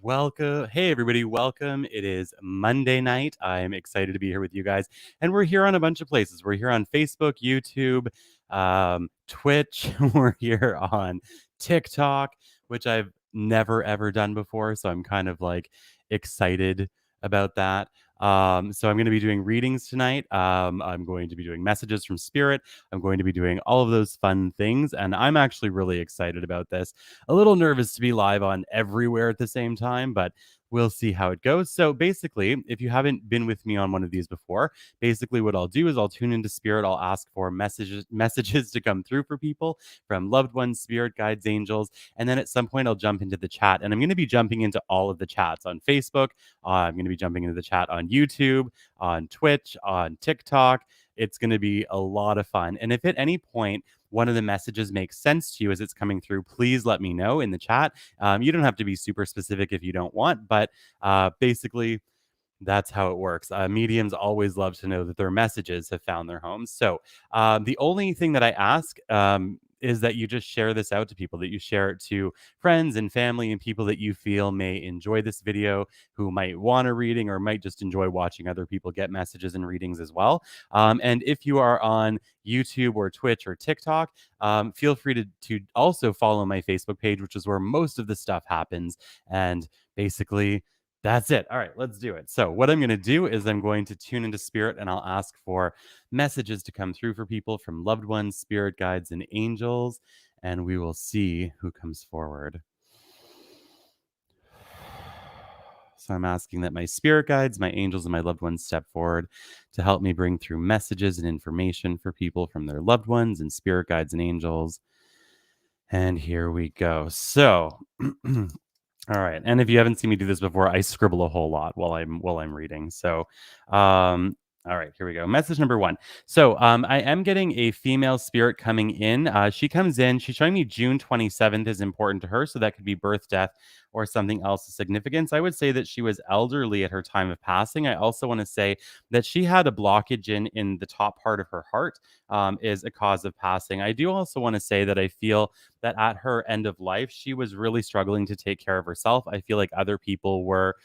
Welcome. Hey, everybody. Welcome. It is Monday night. I'm excited to be here with you guys. And we're here on a bunch of places. We're here on Facebook, YouTube, Twitch. We're here on TikTok, which I've never, ever done before. So I'm kind of like excited about that. So I'm going to be doing readings tonight. I'm going to be doing messages from Spirit. I'm going to be doing all of those fun things. And I'm actually really excited about this. A little nervous to be live on everywhere at the same time, but we'll see how it goes. So basically, if you haven't been with me on one of these before, basically what I'll do is I'll tune into Spirit. I'll ask for messages to come through for people from loved ones, spirit guides, angels, and then at some point I'll jump into the chat. And I'm going to be jumping into all of the chats on Facebook. I'm going to be jumping into the chat on YouTube, on Twitch, on TikTok. It's going to be a lot of fun. And if at any point one of the messages makes sense to you as it's coming through, please let me know in the chat. You don't have to be super specific if you don't want, but basically, that's how it works. Mediums always love to know that their messages have found their homes. So the only thing that I ask is that you just share this out to people, that you share it to friends and family and people that you feel may enjoy this video, who might want a reading or might just enjoy watching other people get messages and readings as well. And if you are on YouTube or Twitch or TikTok, feel free to also follow my Facebook page, which is where most of the stuff happens. And basically, that's it. All right, let's do it. So, what I'm going to do is I'm going to tune into Spirit and I'll ask for messages to come through for people from loved ones, spirit guides, and angels. And we will see who comes forward. So, I'm asking that my spirit guides, my angels, and my loved ones step forward to help me bring through messages and information for people from their loved ones and spirit guides and angels. And here we go. So, all right. And if you haven't seen me do this before, I scribble a whole lot while I'm reading. So, all right, here we go. Message number one. So, I am getting a female spirit coming in. She comes in. She's showing me June 27th is important to her. So that could be birth, death, or something else of significance. I would say that she was elderly at her time of passing. I also want to say that she had a blockage in the top part of her heart, is a cause of passing. I do also want to say that I feel that at her end of life, she was really struggling to take care of herself. I feel like other people were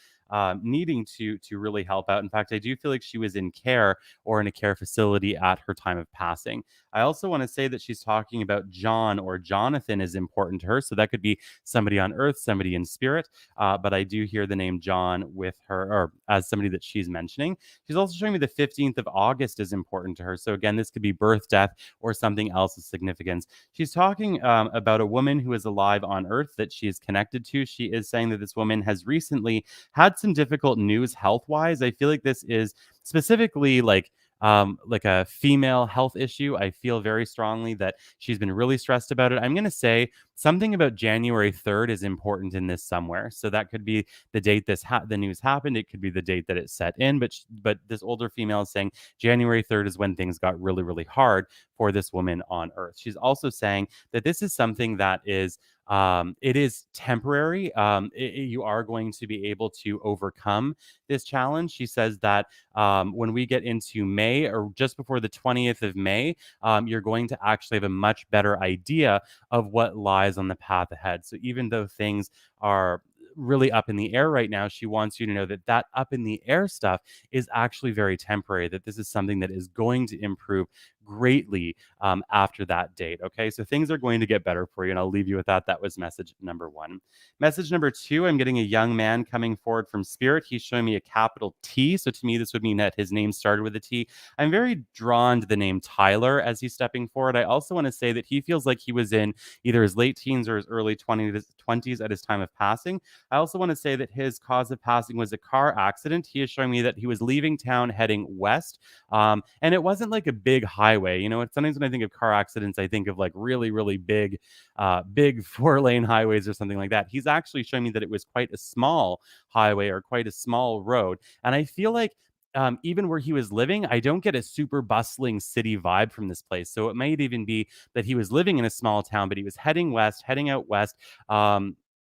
needing to really help out. In fact, I do feel like she was in care or in a care facility at her time of passing. I also want to say that she's talking about John or Jonathan is important to her. So that could be somebody on earth, somebody in spirit. But I do hear the name John with her, or as somebody that she's mentioning. She's also showing me the 15th of August is important to her. So again, this could be birth, death, or something else of significance. She's talking about a woman who is alive on earth that she is connected to. She is saying that this woman has recently had some difficult news health wise. I feel like this is specifically like a female health issue. I feel very strongly that she's been really stressed about it. I'm going to say something about January 3rd is important in this somewhere. So that could be the date the news happened. It could be the date that it set in. But this older female is saying January 3rd is when things got really, really hard for this woman on Earth. She's also saying that this is something that is it is temporary. You are going to be able to overcome this challenge. She says that when we get into May or just before the 20th of May, you're going to actually have a much better idea of what lies on the path ahead. So even though things are really up in the air right now, she wants you to know that that up in the air stuff is actually very temporary, that this is something that is going to improve greatly after that date. Okay, so things are going to get better for you, and I'll leave you with that. That was message number one. Message number two, I'm getting a young man coming forward from spirit. He's showing me a capital T. So to me, this would mean that his name started with a T. I'm very drawn to the name Tyler as he's stepping forward. I also want to say that he feels like he was in either his late teens or his early 20s at his time of passing. I also want to say that his cause of passing was a car accident. He is showing me that he was leaving town heading west. And it wasn't like a big highway. You know, sometimes when I think of car accidents, I think of like really, really big 4-lane highways or something like that. He's actually showing me that it was quite a small highway or quite a small road. And I feel like even where he was living, I don't get a super bustling city vibe from this place. So it might even be that he was living in a small town, but he was heading west, heading out west.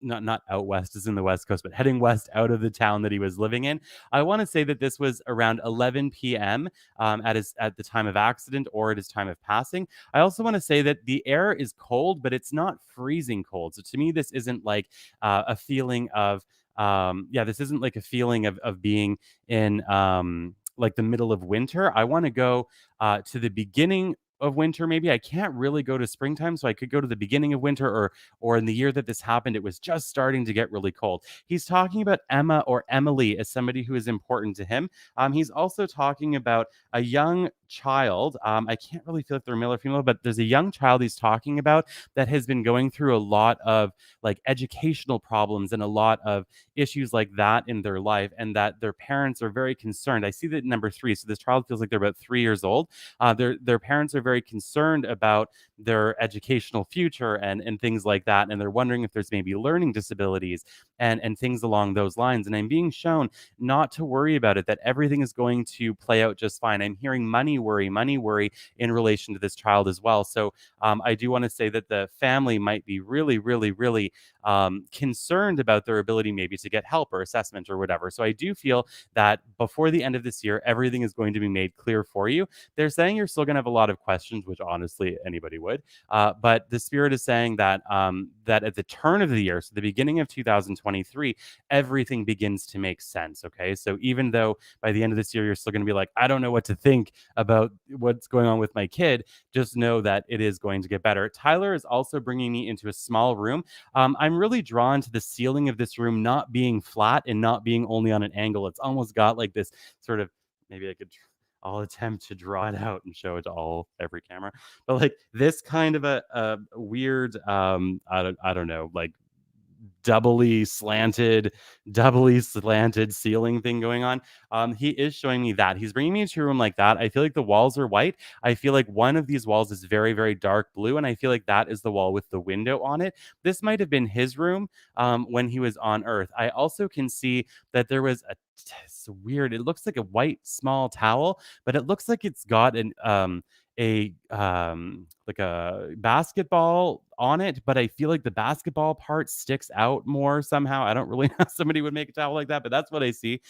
Not out west as in the west coast, but heading west out of the town that he was living in. I want to say that this was around 11 p.m. At the time of accident or at his time of passing. I also want to say that the air is cold, but it's not freezing cold. So to me, this isn't like a feeling of yeah, this isn't like a feeling of being in like the middle of winter. I want to go to the beginning of winter. Maybe I can't really go to springtime, so I could go to the beginning of winter, or in the year that this happened, it was just starting to get really cold. He's talking about Emma or Emily as somebody who is important to him. He's also talking about a young child. I can't really feel if they're male or female, but there's a young child he's talking about that has been going through a lot of like educational problems and a lot of issues like that in their life, and that their parents are very concerned. I see that number three. So this child feels like they're about 3 years old. Their parents are very concerned about their educational future and things like that, and they're wondering if there's maybe learning disabilities and things along those lines. And I'm being shown not to worry about it, that everything is going to play out just fine. I'm hearing money worry in relation to this child as well. So I do want to say that the family might be really, really, really concerned about their ability maybe to get help or assessment or whatever. So I do feel that before the end of this year, everything is going to be made clear for you. They're saying you're still going to have a lot of questions, which honestly anybody would. But the spirit is saying that that at the turn of the year, so the beginning of 2023, everything begins to make sense. Okay, so even though by the end of this year you're still going to be like, I don't know what to think about what's going on with my kid, just know that it is going to get better. Tyler is also bringing me into a small room. I'm really drawn to the ceiling of this room not being flat and not being only on an angle. It's almost got like this sort of, maybe I could, I'll attempt to draw it out and show it to every camera. But like this kind of a weird, I don't know, like doubly slanted ceiling thing going on. He is showing me that. He's bringing me into a room like that. I feel like the walls are white. I feel like one of these walls is very, very dark blue, and I feel like that is the wall with the window on it. This might have been his room when he was on Earth. I also can see that there was it's weird. It looks like a white small towel, but it looks like it's got an like a basketball on it, but I feel like the basketball part sticks out more somehow. I don't really know how somebody would make a towel like that, but that's what I see.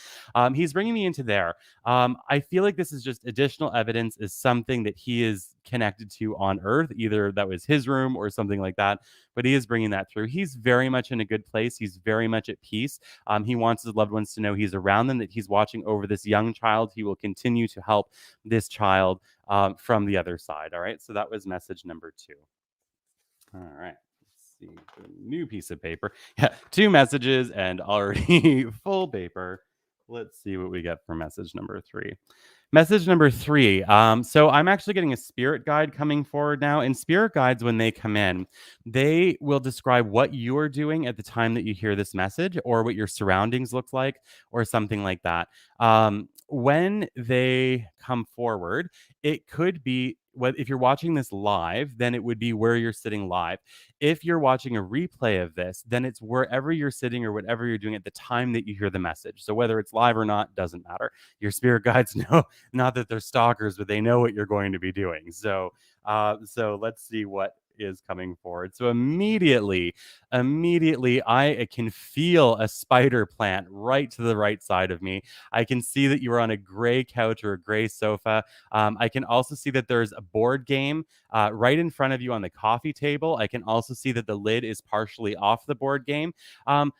He's bringing me into there. I feel like this is just additional evidence, is something that he is connected to on Earth, either that was his room or something like that. But he is bringing that through. He's very much in a good place. He's very much at peace. He wants his loved ones to know he's around them, that he's watching over this young child. He will continue to help this child from the other side. All right. So that was message number 2. All right. Let's see. New piece of paper. Yeah. 2 messages and already full paper. Let's see what we get for message number 3. Message number 3. So I'm actually getting a spirit guide coming forward now. And spirit guides, when they come in, they will describe what you're doing at the time that you hear this message, or what your surroundings look like, or something like that. When they come forward, it could be, what if you're watching this live, then it would be where you're sitting live. If you're watching a replay of this, then it's wherever you're sitting or whatever you're doing at the time that you hear the message. So whether it's live or not doesn't matter. Your spirit guides know, not that they're stalkers, but they know what you're going to be doing. So so let's see what is coming forward. So immediately I can feel a spider plant right to the right side of me. I can see that you are on a gray couch or a gray sofa. I can also see that there's a board game right in front of you on the coffee table. I can also see that the lid is partially off the board game. Um,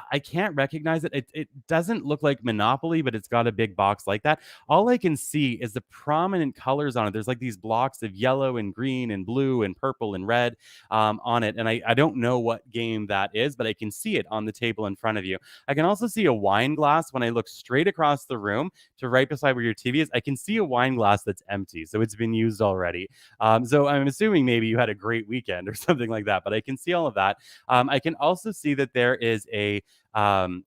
I can't recognize it. It doesn't look like Monopoly, but it's got a big box like that. All I can see is the prominent colors on it. There's like these blocks of yellow and green and blue and purple and red on it. And I don't know what game that is, but I can see it on the table in front of you. I can also see a wine glass when I look straight across the room to right beside where your TV is. I can see a wine glass that's empty. So it's been used already. So I'm assuming maybe you had a great weekend or something like that, but I can see all of that. I can also see that there is a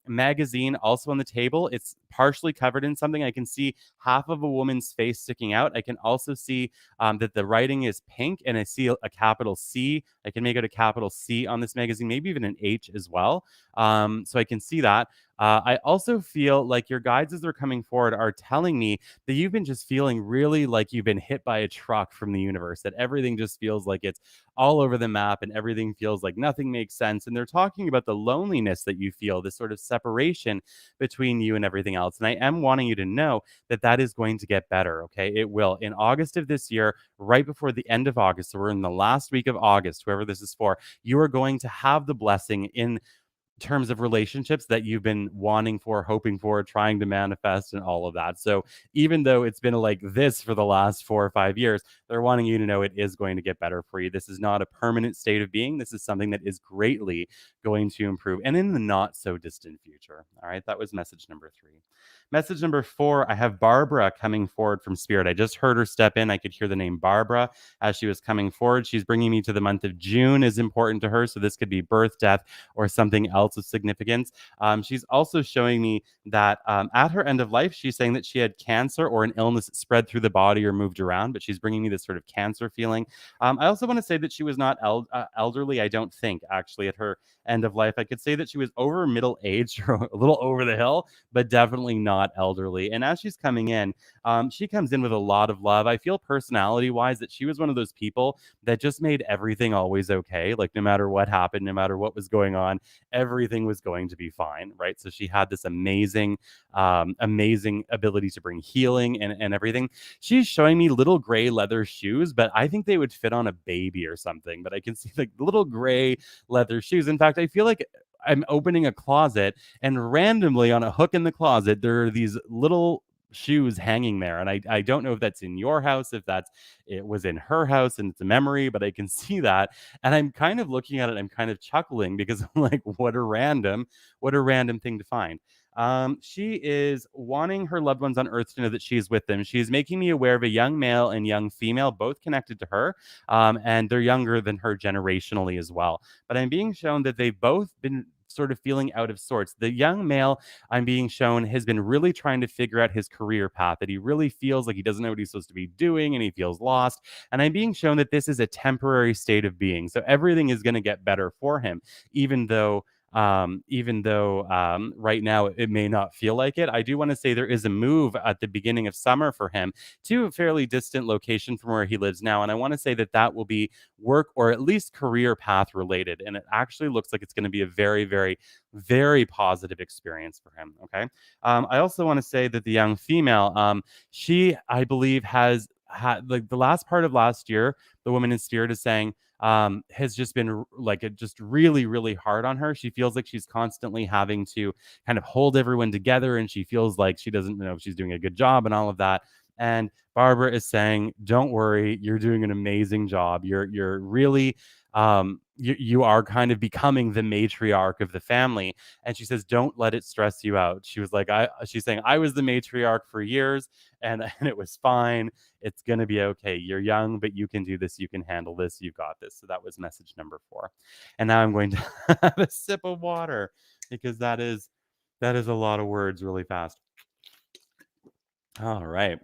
magazine also on the table. It's partially covered in something. I can see half of a woman's face sticking out. I can also see that the writing is pink, and I see a capital C. I can make out a capital C on this magazine, maybe even an H as well. So I can see that. I also feel like your guides, as they're coming forward, are telling me that you've been just feeling really like you've been hit by a truck from the universe, that everything just feels like it's all over the map and everything feels like nothing makes sense. And they're talking about the loneliness that you feel, this sort of separation between you and everything else. And I am wanting you to know that that is going to get better. Okay. It will. In August of this year, right before the end of August, so we're in the last week of August, whoever this is for, you are going to have the blessing in terms of relationships that you've been wanting for, hoping for, trying to manifest, and all of that. So even though it's been like this for the last 4 or 5 years, they're wanting you to know it is going to get better for you. This is not a permanent state of being. This is something that is greatly going to improve and in the not so distant future. All right. That was message number 3. Message number 4, I have Barbara coming forward from Spirit. I just heard her step in. I could hear the name Barbara as she was coming forward. She's bringing me to the month of June is important to her. So this could be birth, death, or something else of significance. She's also showing me that at her end of life, she's saying that she had cancer or an illness that spread through the body or moved around, but she's bringing me this sort of cancer feeling. I also want to say that she was not elderly, I don't think, actually, at her end of life. I could say that she was over middle age or a little over the hill, but definitely not elderly. And as she's coming in, she comes in with a lot of love. I feel personality wise that she was one of those people that just made everything always okay. Like no matter what happened, no matter what was going on, everything was going to be fine, right? So she had this amazing ability to bring healing and everything. She's showing me little gray leather shoes, but I think they would fit on a baby or something. But I can see like little gray leather shoes. In fact, I feel like I'm opening a closet and randomly on a hook in the closet, there are these little shoes hanging there. And I don't know if that's in your house, if that's it was in her house and it's a memory, but I can see that. And I'm kind of looking at it, I'm kind of chuckling because I'm like, what a random thing to find. She is wanting her loved ones on earth to know that she's with them. She's making me aware of a young male and young female, both connected to her, and they're younger than her generationally as well. But I'm being shown that they've both been sort of feeling out of sorts. The young male I'm being shown has been really trying to figure out his career path, that he really feels like he doesn't know what he's supposed to be doing and he feels lost. And I'm being shown that this is a temporary state of being. So everything is going to get better for him, even though right now it may not feel like it. I do want to say there is a move at the beginning of summer for him to a fairly distant location from where he lives now. And I want to say that that will be work or at least career path related. And it actually looks like it's going to be a very, very, very positive experience for him. Okay. I also want to say that the young female, she, I believe, has had like the last part of last year, the woman in spirit is saying, has just been just really, really hard on her. She feels like she's constantly having to kind of hold everyone together, and she feels like she doesn't know if she's doing a good job and all of that. And Barbara is saying, "Don't worry, you're doing an amazing job. You're really you are kind of becoming the matriarch of the family." And she says, "Don't let it stress you out." She was like, she's saying, "I was the matriarch for years, and it was fine. It's going to be okay. You're young, but you can do this. You can handle this. You got this." So that was message number 4. And now I'm going to have a sip of water because that is a lot of words really fast. All right.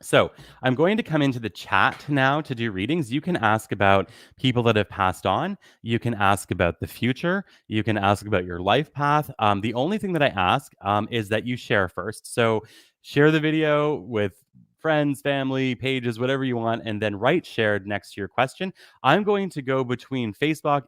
So I'm going to come into the chat now to do readings. You can ask about people that have passed on. You can ask about the future. You can ask about your life path. The only thing that I ask is that you share first. So share the video with friends, family, pages, whatever you want, and then write shared next to your question. I'm going to go between Facebook,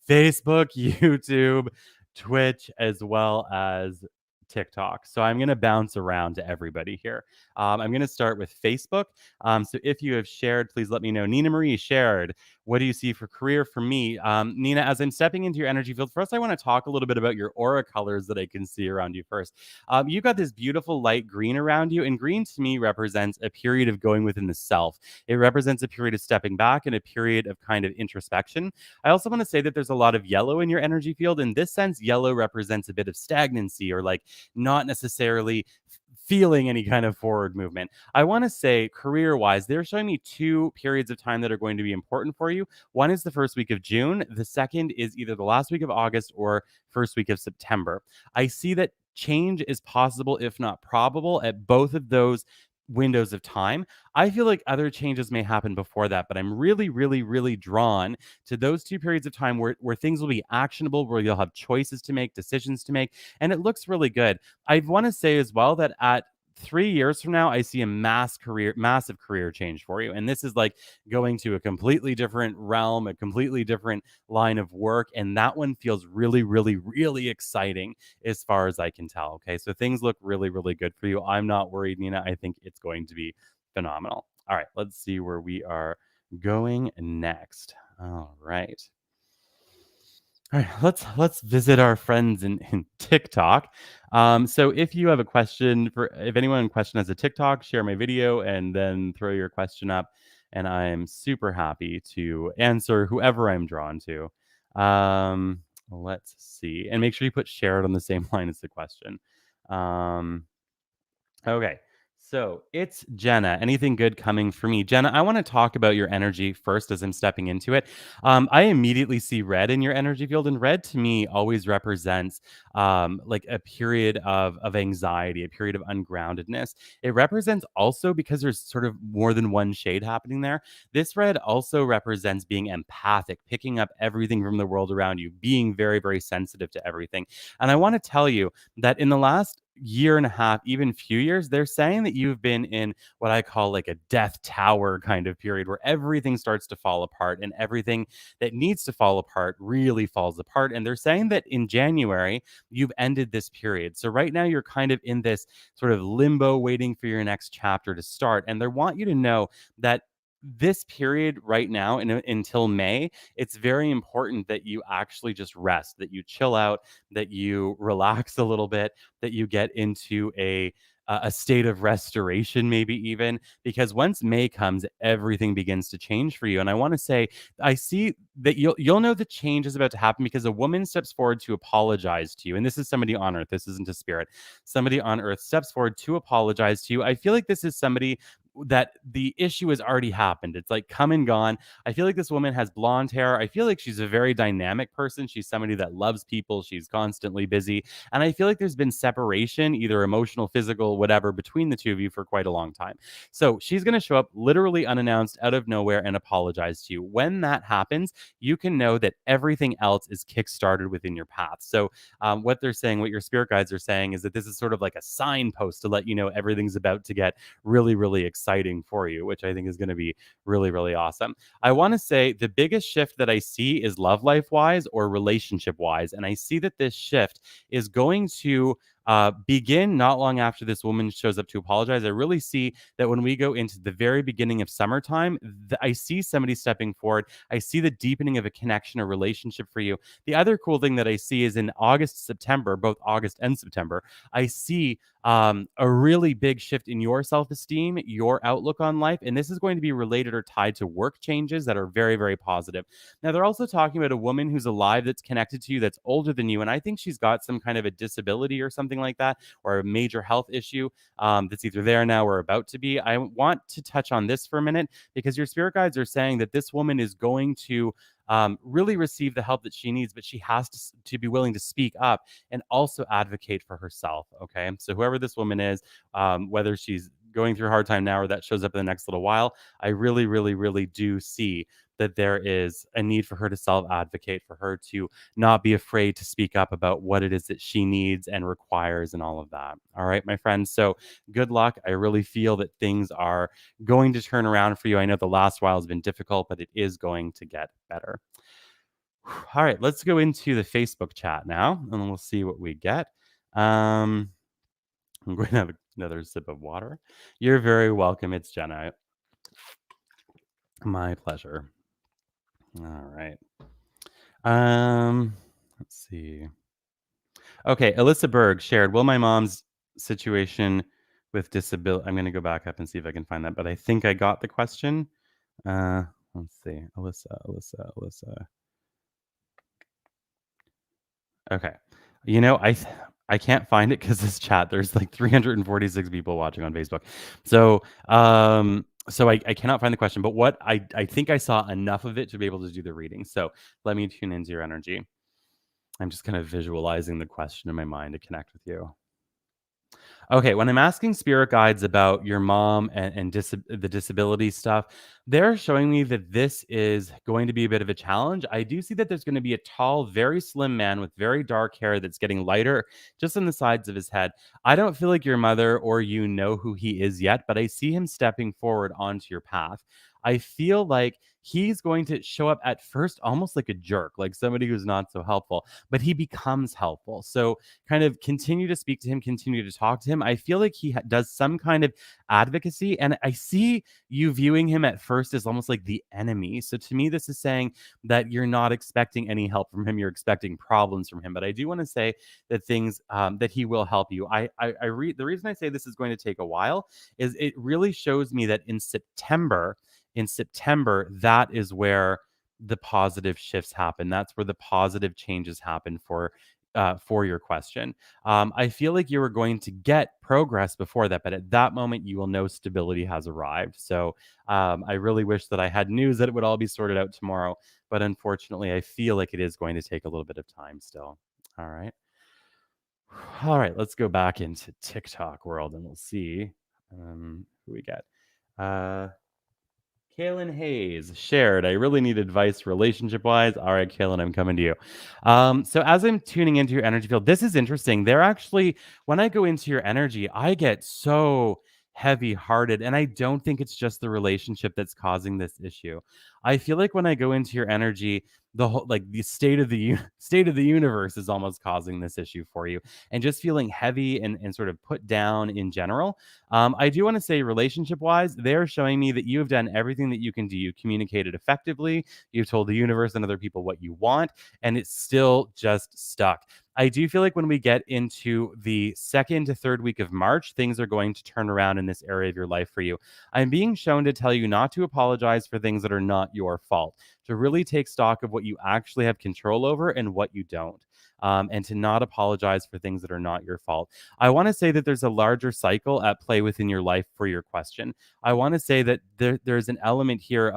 YouTube, Twitch, as well as TikTok. So I'm going to bounce around to everybody here. I'm going to start with Facebook. So if you have shared, please let me know. Nina Marie shared. What do you see for career for me? Nina, as I'm stepping into your energy field, first I want to talk a little bit about your aura colors that I can see around you first. You've got this beautiful light green around you, and green to me represents a period of going within the self. It represents a period of stepping back and a period of kind of introspection. I also want to say that there's a lot of yellow in your energy field. In this sense, yellow represents a bit of stagnancy or like not necessarily feeling any kind of forward movement. I want to say career wise, they're showing me 2 periods of time that are going to be important for you. One is the first week of June. The second is either the last week of August or first week of September. I see that change is possible, if not probable, at both of those windows of time. I feel like other changes may happen before that, but I'm really, really, really drawn to those 2 periods of time where things will be actionable, where you'll have choices to make, decisions to make, and it looks really good. I want to say as well that at 3 years from now, I see a massive career change for you. And this is like going to a completely different realm, a completely different line of work. And that one feels really, really, really exciting as far as I can tell. Okay. So things look really, really good for you. I'm not worried, Nina. I think it's going to be phenomenal. All right. Let's see where we are going next. All right. All right, let's visit our friends in TikTok. So if you have a question for if anyone in question has a TikTok, share my video and then throw your question up, and I am super happy to answer whoever I'm drawn to. Let's see, and make sure you put share it on the same line as the question. Um, Okay. So it's Jenna. Anything good coming for me? Jenna, I want to talk about your energy first as I'm stepping into it. I immediately see red in your energy field, and red to me always represents like a period of anxiety, a period of ungroundedness. It represents also because there's sort of more than one shade happening there. This red also represents being empathic, picking up everything from the world around you, being very, very sensitive to everything. And I want to tell you that in the last year and a half, even few years, they're saying that you've been in what I call like a death tower kind of period where everything starts to fall apart and everything that needs to fall apart really falls apart. And they're saying that in January, you've ended this period. So right now, you're kind of in this sort of limbo waiting for your next chapter to start. And they want you to know that this period right now until May, it's very important that you actually just rest, that you chill out, that you relax a little bit, that you get into a state of restoration, maybe even because once May comes, everything begins to change for you. And I want to say, I see that you'll know the change is about to happen because a woman steps forward to apologize to you, and this is somebody on Earth. This isn't a spirit. Somebody on Earth steps forward to apologize to you. I feel like this is somebody that the issue has already happened. It's like come and gone. I feel like this woman has blonde hair. I feel like she's a very dynamic person. She's somebody that loves people. She's constantly busy. And I feel like there's been separation, either emotional, physical, whatever, between the two of you for quite a long time. So she's going to show up literally unannounced out of nowhere and apologize to you. When that happens, you can know that everything else is kickstarted within your path. So what they're saying, what your spirit guides are saying, is that this is sort of like a signpost to let you know everything's about to get really, really exciting for you, which I think is going to be really, really awesome. I want to say the biggest shift that I see is love life wise or relationship wise. And I see that this shift is going to begin not long after this woman shows up to apologize. I really see that when we go into the very beginning of summertime, I see somebody stepping forward. I see the deepening of a connection or relationship for you. The other cool thing that I see is in August, September, both August and September, I see a really big shift in your self esteem, your outlook on life. And this is going to be related or tied to work changes that are very, very positive. Now, they're also talking about a woman who's alive that's connected to you that's older than you. And I think she's got some kind of a disability or something like that, or a major health issue that's either there now or about to be. I want to touch on this for a minute because your spirit guides are saying that this woman is going to really receive the help that she needs, but she has to be willing to speak up and also advocate for herself. Okay. So, whoever this woman is, whether she's going through a hard time now or that shows up in the next little while, I really, really, really do see that there is a need for her to self advocate, for her to not be afraid to speak up about what it is that she needs and requires and all of that. All right, my friends. So, good luck. I really feel that things are going to turn around for you. I know the last while has been difficult, but it is going to get better. All right, let's go into the Facebook chat now, and we'll see what we get. Um, I'm going to have another sip of water. You're very welcome. It's Jenna. My pleasure. All right. Let's see. Okay, Alyssa Berg shared, will my mom's situation with disability, I'm going to go back up and see if I can find that, but I think I got the question. Uh, let's see. Alyssa. Okay. You know, I can't find it because this chat, there's like 346 people watching on Facebook. So, I cannot find the question, but what I think I saw enough of it to be able to do the reading. So let me tune into your energy. I'm just kind of visualizing the question in my mind to connect with you. Okay, when I'm asking spirit guides about your mom and the disability stuff, they're showing me that this is going to be a bit of a challenge. I do see that there's going to be a tall, very slim man with very dark hair that's getting lighter just on the sides of his head. I don't feel like your mother or you know who he is yet, but I see him stepping forward onto your path. I feel like he's going to show up at first almost like a jerk, like somebody who's not so helpful, but he becomes helpful. So kind of continue to speak to him, continue to talk to him. I feel like he does some kind of advocacy, and I see you viewing him at first as almost like the enemy. So to me, this is saying that you're not expecting any help from him, you're expecting problems from him. But I do want to say that things that he will help you. I read the reason I say this is going to take a while is it really shows me that in September, that is where the positive shifts happen. That's where the positive changes happen for your question. I feel like you were going to get progress before that, but at that moment, you will know stability has arrived. So I really wish that I had news that it would all be sorted out tomorrow, but unfortunately, I feel like it is going to take a little bit of time still. All right. All right. Let's go back into TikTok world and we'll see who we get. Uh, Kaylin Hayes shared, I really need advice relationship wise. All right, Kaylin, I'm coming to you. So, as I'm tuning into your energy field, this is interesting. They're actually, when I go into your energy, I get so heavy hearted. And I don't think it's just the relationship that's causing this issue. I feel like when I go into your energy, the whole like the state of the universe is almost causing this issue for you, and just feeling heavy and sort of put down in general. I do want to say, relationship wise, they're showing me that you have done everything that you can do. You communicated effectively, you've told the universe and other people what you want, and it's still just stuck. I do feel like when we get into the second to third week of March, things are going to turn around in this area of your life for you. I'm being shown to tell you not to apologize for things that are not your fault, to really take stock of what you actually have control over and what you don't, and to not apologize for things that are not your fault. I want to say that there's a larger cycle at play within your life for your question. I want to say that there's an element here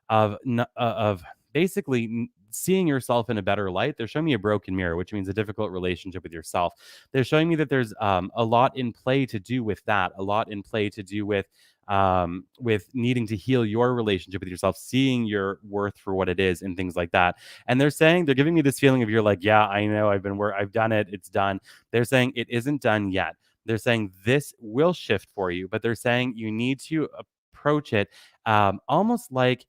of basically seeing yourself in a better light. They're showing me a broken mirror, which means a difficult relationship with yourself. They're showing me that there's a lot in play to do with that, a lot in play to do with needing to heal your relationship with yourself, seeing your worth for what it is, and things like that. And they're giving me this feeling of, you're like, yeah, I know, I've done it, it's done. They're saying it isn't done yet. They're saying this will shift for you, but they're saying you need to approach it almost like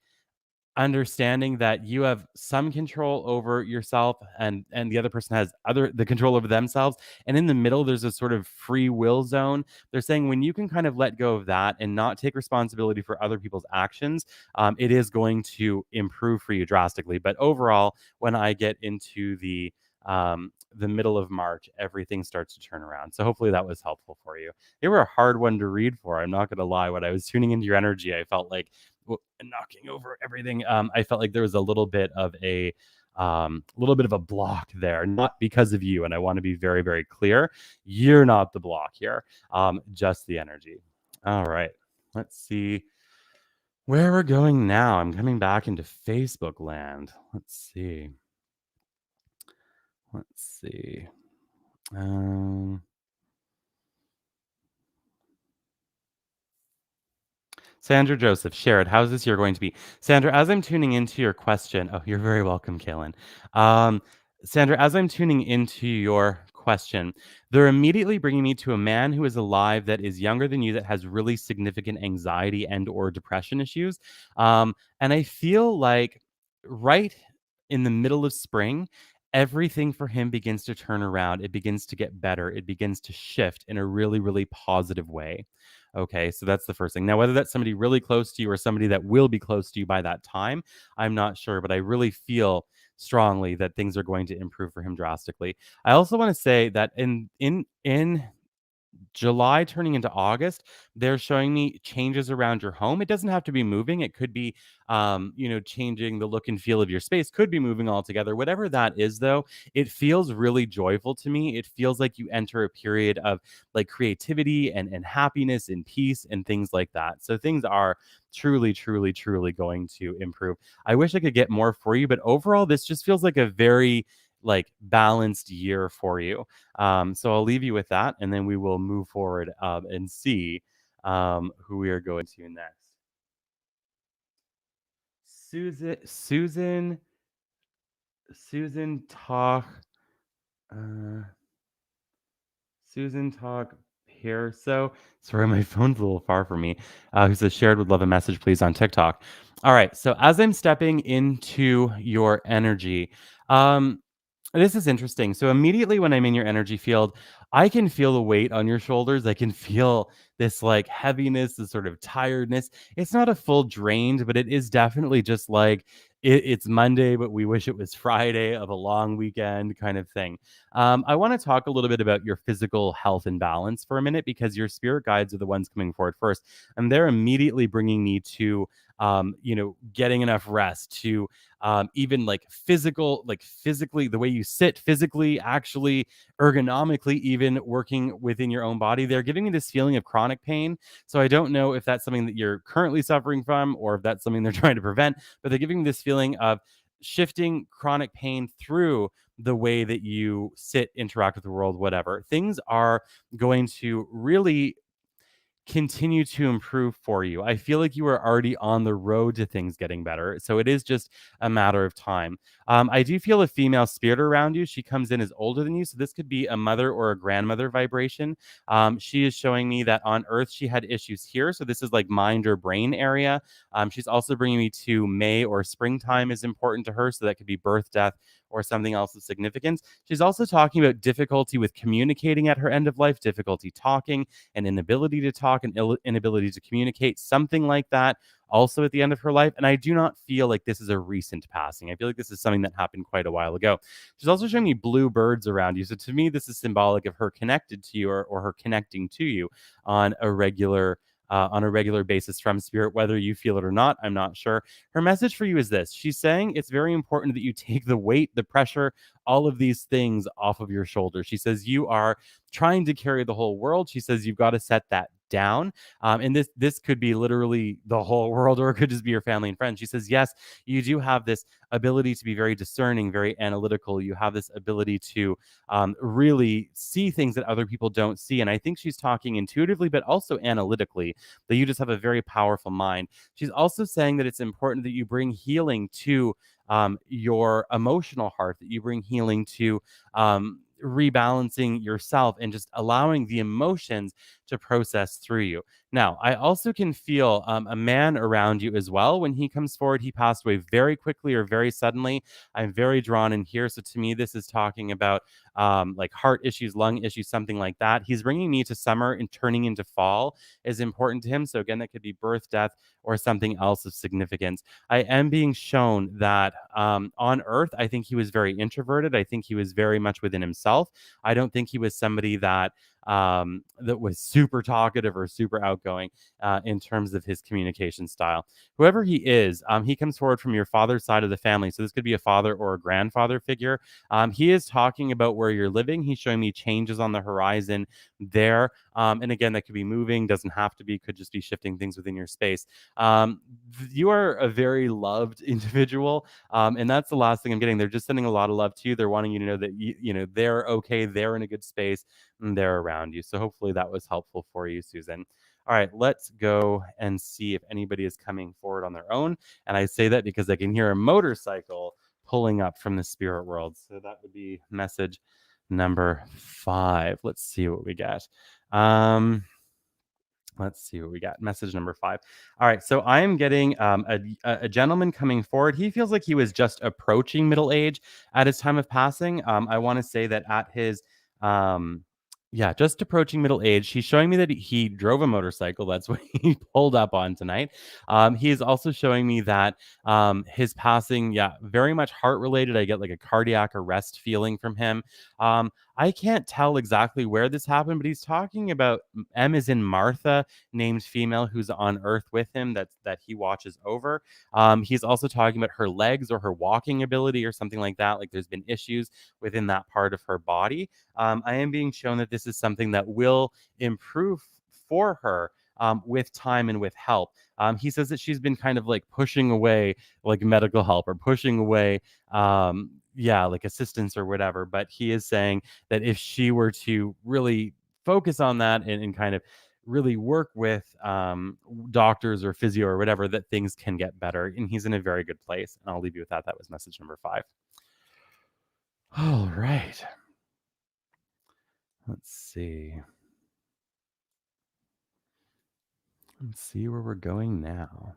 understanding that you have some control over yourself, and the other person has other the control over themselves, and in the middle there's a sort of free will zone. They're saying when you can kind of let go of that and not take responsibility for other people's actions, it is going to improve for you drastically. But overall, when I get into the middle of March, everything starts to turn around. So hopefully that was helpful for you. They were a hard one to read for, I'm not going to lie. When I was tuning into your energy, I felt like knocking over everything. I felt like there was a little bit of a block there, not because of you. And I want to be very, very clear. You're not the block here, just the energy. All right. Let's see where we're going now. I'm coming back into Facebook land. Let's see. Let's see. Um, Sandra Joseph shared, how's this year going to be? Sandra, as I'm tuning into your question, oh, you're very welcome, Kaylin. Um, Sandra, as I'm tuning into your question, they're immediately bringing me to a man who is alive that is younger than you, that has really significant anxiety and or depression issues. And I feel like right in the middle of spring, everything for him begins to turn around. It begins to get better. It begins to shift in a really, really positive way. Okay, so that's the first thing. Now, whether that's somebody really close to you or somebody that will be close to you by that time, I'm not sure, but I really feel strongly that things are going to improve for him drastically. I also want to say that in July turning into August, they're showing me changes around your home. It doesn't have to be moving. It could be, changing the look and feel of your space. Could be moving altogether. Whatever that is, though, it feels really joyful to me. It feels like you enter a period of like creativity and happiness and peace and things like that. So things are truly, truly, truly going to improve. I wish I could get more for you, but overall, this just feels like a very like balanced year for you. So I'll leave you with that, and then we will move forward and see who we are going to next. Susan talk, uh, Susan talk here. So sorry, my phone's a little far from me. Who says shared would love a message, please, on TikTok. All right. So as I'm stepping into your energy, um, this is interesting. So immediately when I'm in your energy field, I can feel the weight on your shoulders. I can feel this like heaviness, this sort of tiredness. It's not a full drained, but it is definitely just like it's Monday, but we wish it was Friday of a long weekend kind of thing. I want to talk a little bit about your physical health and balance for a minute because your spirit guides are the ones coming forward first, and they're immediately bringing me to getting enough rest, to even like physically the way you sit physically, actually ergonomically, even working within your own body. They're giving me this feeling of chronic pain. So I don't know if that's something that you're currently suffering from or if that's something they're trying to prevent, but they're giving me this feeling of shifting chronic pain through the way that you sit, interact with the world, whatever. Things are going to really continue to improve for you. I feel like you are already on the road to things getting better. So it is just a matter of time. I do feel a female spirit around you. She comes in as older than you. So this could be a mother or a grandmother vibration. She is showing me that on Earth, she had issues here. So this is like mind or brain area. She's also bringing me to May or springtime is important to her. So that could be birth, death, or something else of significance. She's also talking about difficulty with communicating at her end of life, difficulty talking, an inability to talk, an inability to communicate, something like that, also at the end of her life. And I do not feel like this is a recent passing. I feel like this is something that happened quite a while ago. She's also showing me blue birds around you. So to me, this is symbolic of her connected to you, or her connecting to you on a regular basis from spirit, whether you feel it or not. I'm not sure. Her message for you is this. She's saying it's very important that you take the weight, the pressure, all of these things off of your shoulders. She says you are trying to carry the whole world. She says you've got to set that down. And this could be literally the whole world, or it could just be your family and friends. She says, yes, you do have this ability to be very discerning, very analytical. You have this ability to really see things that other people don't see. And I think she's talking intuitively, but also analytically, that you just have a very powerful mind. She's also saying that it's important that you bring healing to your emotional heart, that you bring healing to rebalancing yourself and just allowing the emotions to process through you. Now, I also can feel a man around you as well. When he comes forward, he passed away very quickly or very suddenly. I'm very drawn in here. So to me, this is talking about like heart issues, lung issues, something like that. He's bringing me to summer and turning into fall is important to him. So again, that could be birth, death, or something else of significance. I am being shown that on Earth, I think he was very introverted. I think he was very much within himself. I don't think he was somebody that was super talkative or super outgoing in terms of his communication style. Whoever he comes forward from your father's side of the family. So this could be a father or a grandfather figure. He is talking about where you're living. He's showing me changes on the horizon there. And again, that could be moving, doesn't have to be, could just be shifting things within your space. You are a very loved individual. And that's the last thing I'm getting. They're just sending a lot of love to you. They're wanting you to know that they're okay, they're in a good space, and they're around you. So hopefully that was helpful for you, Susan. All right, let's go and see if anybody is coming forward on their own. And I say that because I can hear a motorcycle pulling up from the spirit world. So that would be message number 5. Let's see what we get. Let's see what we got. Message number 5. All right. So I am getting a gentleman coming forward. He feels like he was just approaching middle age at his time of passing. I want to say that at his, just approaching middle age. He's showing me that he drove a motorcycle. That's what he pulled up on tonight. He is also showing me that his passing, very much heart related. I get like a cardiac arrest feeling from him. I can't tell exactly where this happened, but he's talking about M is in Martha, named female, who's on Earth with him, that he watches over. He's also talking about her legs or her walking ability or something like that. Like there's been issues within that part of her body. I am being shown that this is something that will improve for her with time and with help. He says that she's been kind of like pushing away like medical help or pushing away like assistance or whatever. But he is saying that if she were to really focus on that and kind of really work with doctors or physio or whatever, that things can get better. And he's in a very good place. And I'll leave you with that. That was message number 5. All right. Let's see. Let's see where we're going now.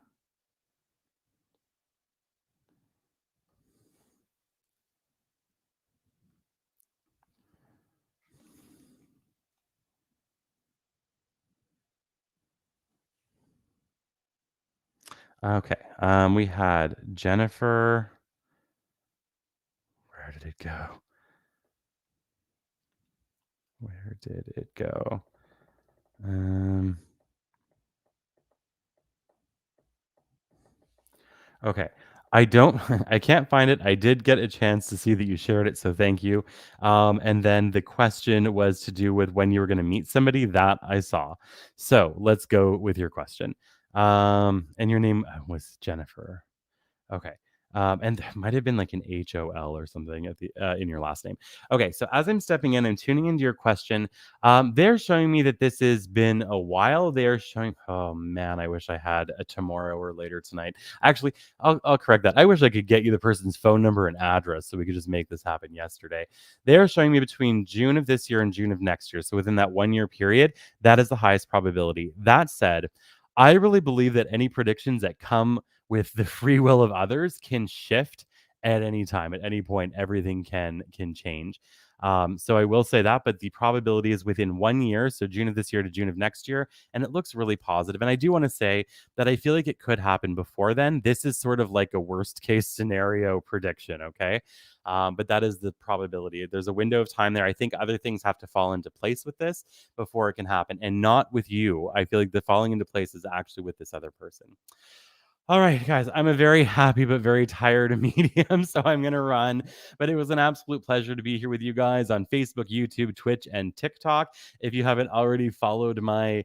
Okay. We had Jennifer. Where did it go? Where did it go? Um, okay. I don't I can't find it. I did get a chance to see that you shared it, so thank you. And then the question was to do with when you were going to meet somebody that I saw. So let's go with your question. And your name was Jennifer. Okay. And there might have been like an HOL or something at the in your last name. Okay, so as I'm stepping in, I'm tuning into your question. They're showing me that this has been a while. They're showing. Oh man, I wish I had a tomorrow or later tonight. Actually, I'll correct that. I wish I could get you the person's phone number and address so we could just make this happen yesterday. They're showing me between June of this year and June of next year. So within that 1 year period, that is the highest probability. That said, I really believe that any predictions that come with the free will of others can shift at any time, at any point. Everything can change. So I will say that, but the probability is within 1 year, so June of this year to June of next year, and it looks really positive. And I do want to say that I feel like it could happen before then. This is sort of like a worst case scenario prediction, okay? But that is the probability. There's a window of time there. I think other things have to fall into place with this before it can happen, and not with you. I feel like the falling into place is actually with this other person. All right, guys, I'm a very happy but very tired medium, so I'm going to run. But it was an absolute pleasure to be here with you guys on Facebook, YouTube, Twitch, and TikTok. If you haven't already followed my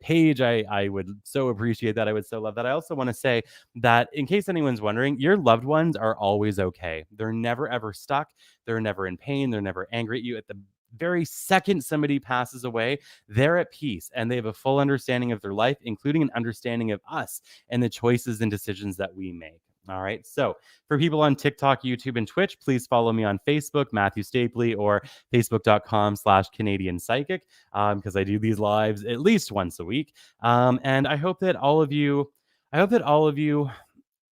page, I would so appreciate that. I would so love that. I also want to say that in case anyone's wondering, your loved ones are always okay. They're never ever stuck. They're never in pain. They're never angry at you. At the very second somebody passes away, they're at peace and they have a full understanding of their life, including an understanding of us and the choices and decisions that we make. All right. So for people on TikTok, YouTube, and Twitch, please follow me on Facebook, Matthew Stapley, or facebook.com/Canadian Psychic, because I do these lives at least once a week. And I hope that all of you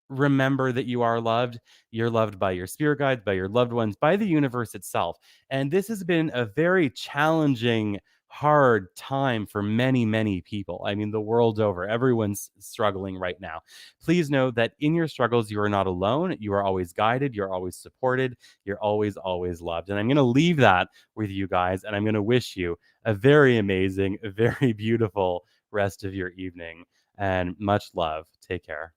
remember that you are loved. You're loved by your spirit guides, by your loved ones, by the universe itself. And this has been a very challenging, hard time for many, many people. I mean, the world over, everyone's struggling right now. Please know that in your struggles, you are not alone. You are always guided. You're always supported. You're always, always loved. And I'm going to leave that with you guys. And I'm going to wish you a very amazing, a very beautiful rest of your evening. And much love. Take care.